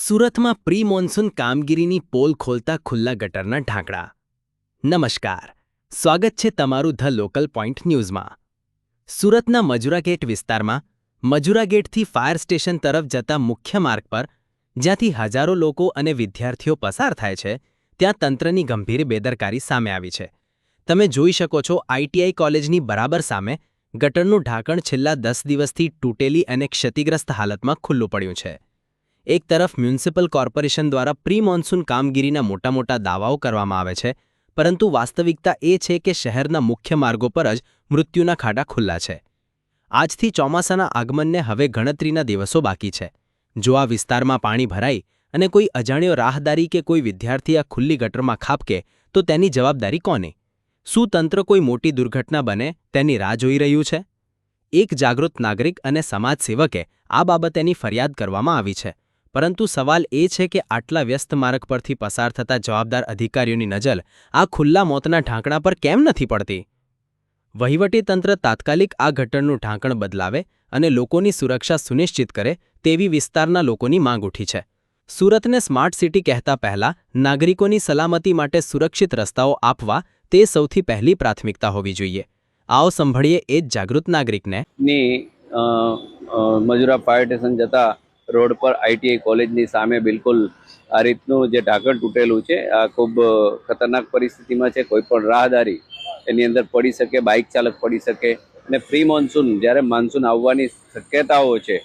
સુરતમાં pre monsoon કામગીરીની pole ખોલતા ખુલ્લા ગટરના ઢાંકણા. નમસ્કાર, સ્વાગત છે તમારું ધ લોકલ પોઈન્ટ ન્યૂઝમાં. સુરતના મજુરા ગેટ વિસ્તારમાં મજુરા ગેટથી ફાયર સ્ટેશન તરફ જતા મુખ્ય માર્ગ પર જ્યાંથી હજારો લોકો અને વિદ્યાર્થીઓ પસાર થાય છે, ત્યાં તંત્રની ગંભીર બેદરકારી સામે આવી છે. તમે જોઈ શકો છો, આઈટીઆઈ કોલેજની બરાબર સામે ગટરનું ઢાંકણ છેલ્લા 10 દિવસથી તૂટેલી અને ક્ષતિગ્રસ્ત હાલતમાં ખુલ્લું પડ્યું છે. એક તરફ મ્યુનિસિપલ કોર્પોરેશન દ્વારા પ્રી મોન્સૂન કામગીરીના મોટા દાવાઓ કરવામાં આવે છે, પરંતુ વાસ્તવિકતા એ છે કે શહેરના મુખ્ય માર્ગો પર જ મૃત્યુના ખાડા ખુલ્લા છે. આજથી ચોમાસાના આગમનને હવે ગણતરીના દિવસો બાકી છે. જો આ વિસ્તારમાં પાણી ભરાય અને કોઈ અજાણ્યો રાહદારી કે કોઈ વિદ્યાર્થી આ ખુલ્લી ગટરમાં ખાબકે તો તેની જવાબદારી કોની? શું તંત્ર કોઈ મોટી દુર્ઘટના બને તેની રાહ જોઈ રહ્યું છે? એક જાગૃત નાગરિક અને સમાજસેવકે આ બાબતેની ફરિયાદ કરવામાં આવી છે, પરંતુ સવાલ એ છે કે આટલા વ્યસ્ત માર્ગ પરથી પસાર થતા જવાબદાર અધિકારીઓની નજર આ ખુલ્લા મોતના ઢાંકણા પર કેમ નથી પડતી? વહીવટીતંત્ર તાત્કાલિક આ ગટરનું ઢાંકણ બદલાવે અને લોકોની સુરક્ષા સુનિશ્ચિત કરે તેવી વિસ્તારના લોકોની માંગ ઉઠી છે. સુરતને સ્માર્ટ સિટી કહેતા પહેલા નાગરિકોની સલામતી માટે સુરક્ષિત રસ્તાઓ આપવા તે સૌથી પહેલી પ્રાથમિકતા હોવી જોઈએ. આવો સંભળીએ એ જ જાગૃત નાગરિકને. મજુરા ફાયર સ્ટેશન જતા રોડ પર આઈટીઆઈ કોલેજની સામે બિલકુલ આ રીતનું જે ઢાંકણ તૂટેલું છે, આ ખૂબ ખતરનાક પરિસ્થિતિમાં છે. કોઈ પણ રાહદારી એની અંદર પડી શકે, બાઇક ચાલક પડી શકે. અને પ્રી મોન્સૂન, જ્યારે મોન્સૂન આવવાની શક્યતાઓ છે,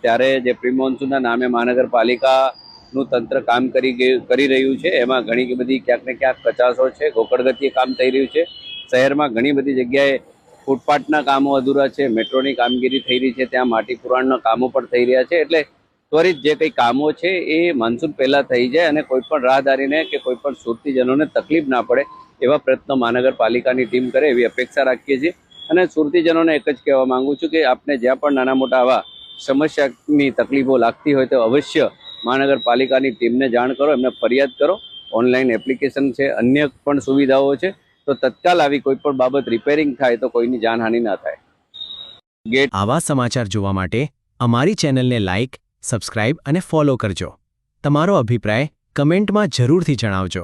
ત્યારે જે પ્રી મોન્સૂનના નામે મહાનગરપાલિકાનું તંત્ર કામ કરી રહ્યું છે, એમાં ઘણી બધી ક્યાંક ને ક્યાંક કચાશો છે. ગોકળગતિએ કામ થઈ રહ્યું છે. શહેરમાં ઘણી બધી જગ્યાએ ફૂટપાથના કામો અધૂરા છે, મેટ્રોની કામગીરી થઈ રહી છે, ત્યાં માટી પુરાણના કામો પણ થઈ રહ્યા છે. એટલે ત્વરિત જે કંઈ કામો છે એ મોન્સૂન પહેલાં થઈ જાય અને કોઈ પણ રાહદારીને કે કોઈ પણ સુરતીજનોને તકલીફ ના પડે એવા પ્રયત્નો મહાનગરપાલિકાની ટીમ કરે એવી અપેક્ષા રાખીએ છીએ. અને સુરતીજનોને એક જ કહેવા માંગુ છું કે આપને જ્યાં પણ નાના મોટા આવા સમસ્યાની તકલીફો લાગતી હોય તો અવશ્ય મહાનગરપાલિકાની ટીમને જાણ કરો, એમને ફરિયાદ કરો. ઓનલાઈન એપ્લિકેશન છે, અન્ય પણ સુવિધાઓ છે, તો તત્કાલ આવી કોઈ પણ બાબત રિપેરિંગ થાય તો કોઈની જાનહાનિ ના થાય. આવા સમાચાર જોવા માટે અમારી ચેનલને લાઇક, સબસ્ક્રાઇબ અને ફોલો કરજો. તમારો અભિપ્રાય કમેન્ટમાં જરૂરથી જણાવજો.